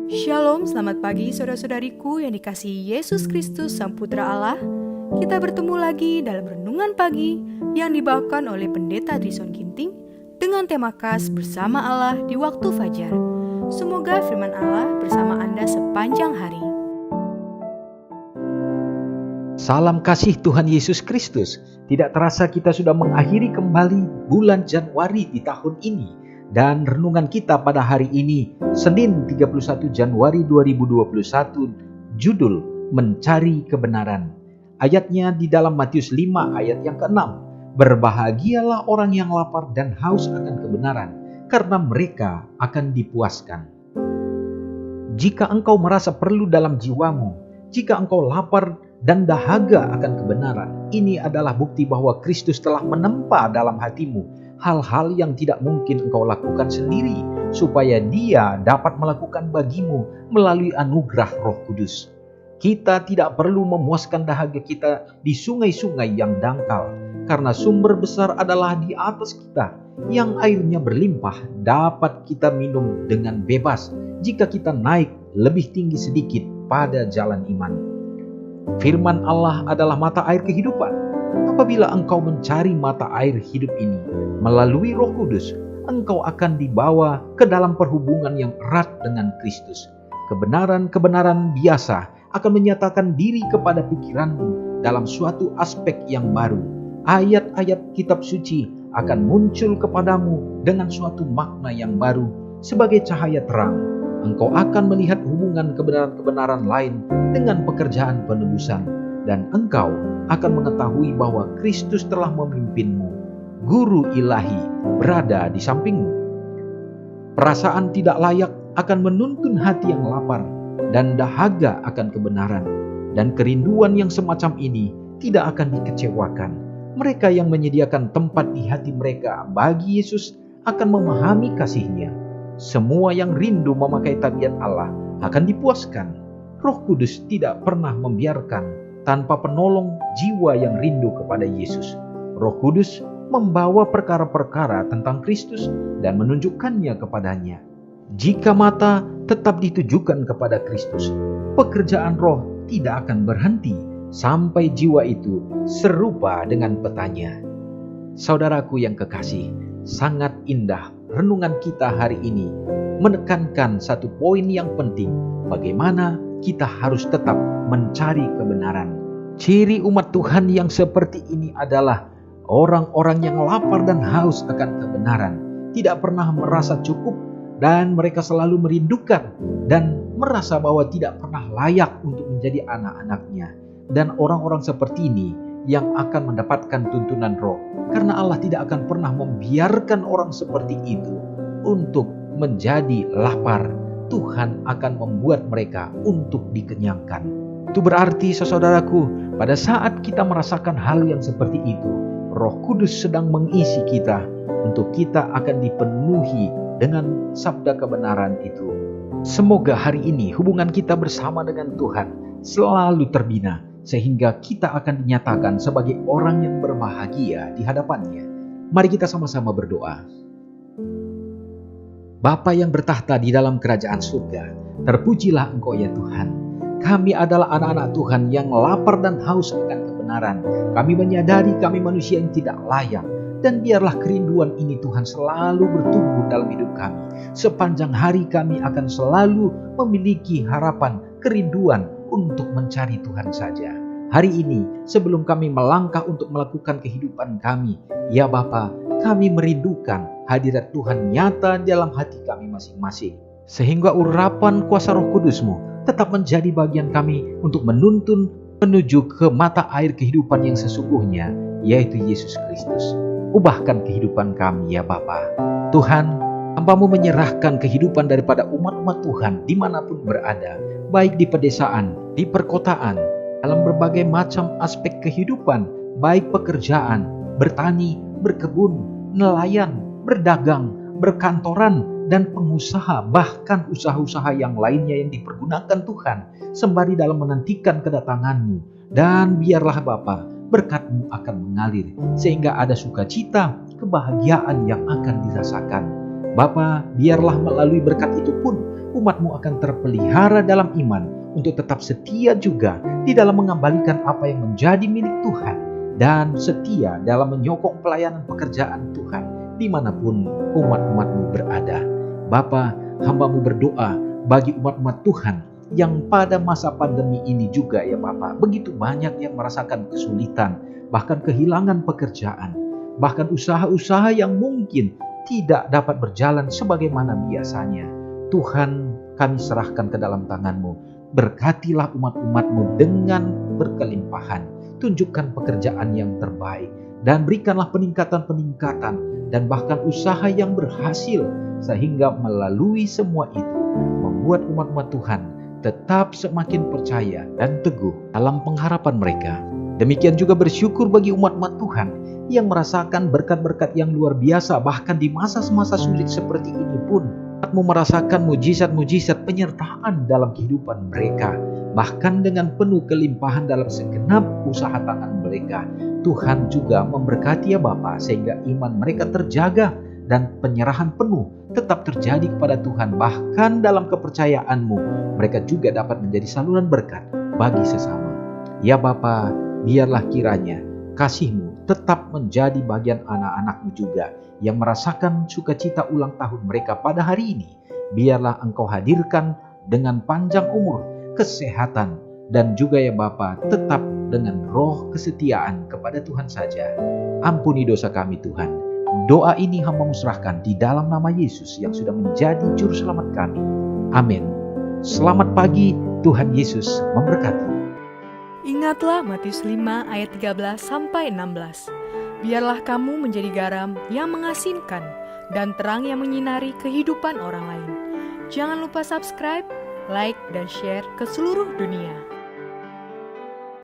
Shalom, selamat pagi saudara-saudariku yang dikasihi Yesus Kristus Sang Putra Allah. Kita bertemu lagi dalam Renungan Pagi yang dibawakan oleh Pendeta Drison Ginting dengan tema khas Bersama Allah di Waktu Fajar. Semoga firman Allah bersama Anda sepanjang hari. Salam kasih Tuhan Yesus Kristus. Tidak terasa kita sudah mengakhiri kembali bulan Januari di tahun ini. Dan renungan kita pada hari ini, Senin 31 Januari 2021, judul Mencari Kebenaran. Ayatnya di dalam Matius 5 ayat yang ke-6. Berbahagialah orang yang lapar dan haus akan kebenaran, karena mereka akan dipuaskan. Jika engkau merasa perlu dalam jiwamu, jika engkau lapar dan dahaga akan kebenaran, ini adalah bukti bahwa Kristus telah menempa dalam hatimu hal-hal yang tidak mungkin engkau lakukan sendiri, supaya Dia dapat melakukan bagimu melalui anugerah Roh Kudus. Kita tidak perlu memuaskan dahaga kita di sungai-sungai yang dangkal, karena sumber besar adalah di atas kita, yang airnya berlimpah dapat kita minum dengan bebas jika kita naik lebih tinggi sedikit pada jalan iman. Firman Allah adalah mata air kehidupan. Apabila engkau mencari mata air hidup ini melalui Roh Kudus, engkau akan dibawa ke dalam perhubungan yang erat dengan Kristus. Kebenaran-kebenaran biasa akan menyatakan diri kepada pikiranmu dalam suatu aspek yang baru. Ayat-ayat kitab suci akan muncul kepadamu dengan suatu makna yang baru sebagai cahaya terang. Engkau akan melihat hubungan kebenaran-kebenaran lain dengan pekerjaan penebusan, dan engkau akan mengetahui bahwa Kristus telah memimpinmu. Guru ilahi berada di sampingmu. Perasaan tidak layak akan menuntun hati yang lapar dan dahaga akan kebenaran, dan kerinduan yang semacam ini tidak akan dikecewakan. Mereka yang menyediakan tempat di hati mereka bagi Yesus akan memahami kasih-Nya. Semua yang rindu memakai tabiat Allah akan dipuaskan. Roh Kudus tidak pernah membiarkan tanpa penolong jiwa yang rindu kepada Yesus. Roh Kudus membawa perkara-perkara tentang Kristus dan menunjukkannya kepadanya. Jika mata tetap ditujukan kepada Kristus, pekerjaan roh tidak akan berhenti sampai jiwa itu serupa dengan petanya. Saudaraku yang kekasih, sangat indah renungan kita hari ini menekankan satu poin yang penting, bagaimana kita harus tetap mencari kebenaran. Ciri umat Tuhan yang seperti ini adalah orang-orang yang lapar dan haus akan kebenaran, tidak pernah merasa cukup, dan mereka selalu merindukan dan merasa bahwa tidak pernah layak untuk menjadi anak-anaknya. Dan orang-orang seperti ini yang akan mendapatkan tuntunan roh, karena Allah tidak akan pernah membiarkan orang seperti itu untuk menjadi lapar. Tuhan akan membuat mereka untuk dikenyangkan. Itu berarti, saudaraku, pada saat kita merasakan hal yang seperti itu, Roh Kudus sedang mengisi kita untuk kita akan dipenuhi dengan sabda kebenaran itu. Semoga hari ini hubungan kita bersama dengan Tuhan selalu terbina, sehingga kita akan dinyatakan sebagai orang yang berbahagia di hadapan-Nya. Mari kita sama-sama berdoa. Bapa yang bertahta di dalam kerajaan surga, terpujilah Engkau ya Tuhan. Kami adalah anak-anak Tuhan yang lapar dan haus akan kebenaran. Kami menyadari kami manusia yang tidak layak. Dan biarlah kerinduan ini Tuhan selalu bertumbuh dalam hidup kami. Sepanjang hari kami akan selalu memiliki harapan, kerinduan untuk mencari Tuhan saja. Hari ini sebelum kami melangkah untuk melakukan kehidupan kami, ya Bapa, kami merindukan hadirat Tuhan nyata dalam hati kami masing-masing. Sehingga urapan kuasa Roh Kudus-Mu tetap menjadi bagian kami untuk menuntun menuju ke mata air kehidupan yang sesungguhnya, yaitu Yesus Kristus. Ubahkan kehidupan kami ya Bapa. Tuhan, hamba-Mu menyerahkan kehidupan daripada umat-umat Tuhan dimanapun berada, baik di pedesaan, di perkotaan, dalam berbagai macam aspek kehidupan, baik pekerjaan, bertani, berkebun, nelayan, berdagang, berkantoran, dan pengusaha, bahkan usaha-usaha yang lainnya yang dipergunakan Tuhan, sembari dalam menantikan kedatangan-Mu. Dan biarlah Bapa, berkat-Mu akan mengalir, sehingga ada sukacita, kebahagiaan yang akan dirasakan. Bapa, biarlah melalui berkat itu pun umat-Mu akan terpelihara dalam iman untuk tetap setia juga di dalam mengembalikan apa yang menjadi milik Tuhan dan setia dalam menyokong pelayanan pekerjaan Tuhan dimanapun umat-umat-Mu berada. Bapa, hamba-Mu berdoa bagi umat-umat Tuhan yang pada masa pandemi ini juga ya Bapa, begitu banyak yang merasakan kesulitan, bahkan kehilangan pekerjaan, bahkan usaha-usaha yang mungkin tidak dapat berjalan sebagaimana biasanya. Tuhan, kami serahkan ke dalam tangan-Mu. Berkatilah umat-umat-Mu dengan berkelimpahan. Tunjukkan pekerjaan yang terbaik dan berikanlah peningkatan-peningkatan dan bahkan usaha yang berhasil, sehingga melalui semua itu membuat umat-umat Tuhan tetap semakin percaya dan teguh dalam pengharapan mereka. Demikian juga bersyukur bagi umat-umat Tuhan yang merasakan berkat-berkat yang luar biasa, bahkan di masa-masa sulit seperti ini pun umat-Mu merasakan mujizat-mujizat penyertaan dalam kehidupan mereka, bahkan dengan penuh kelimpahan dalam segenap usaha tangan mereka. Tuhan juga memberkati ya Bapa, sehingga iman mereka terjaga dan penyerahan penuh tetap terjadi kepada Tuhan. Bahkan dalam kepercayaan-Mu, mereka juga dapat menjadi saluran berkat bagi sesama. Ya Bapa, biarlah kiranya kasih-Mu tetap menjadi bagian anak-anak-Mu juga yang merasakan sukacita ulang tahun mereka pada hari ini. Biarlah Engkau hadirkan dengan panjang umur, kesehatan, dan juga ya Bapa, tetap dengan roh kesetiaan kepada Tuhan saja. Ampuni dosa kami Tuhan. Doa ini hamba-Mu serahkan di dalam nama Yesus yang sudah menjadi juru selamat kami. Amin. Selamat pagi, Tuhan Yesus memberkati. Ingatlah Matius 5 ayat 13-16. Biarlah kamu menjadi garam yang mengasinkan dan terang yang menyinari kehidupan orang lain. Jangan lupa subscribe, like, dan share ke seluruh dunia.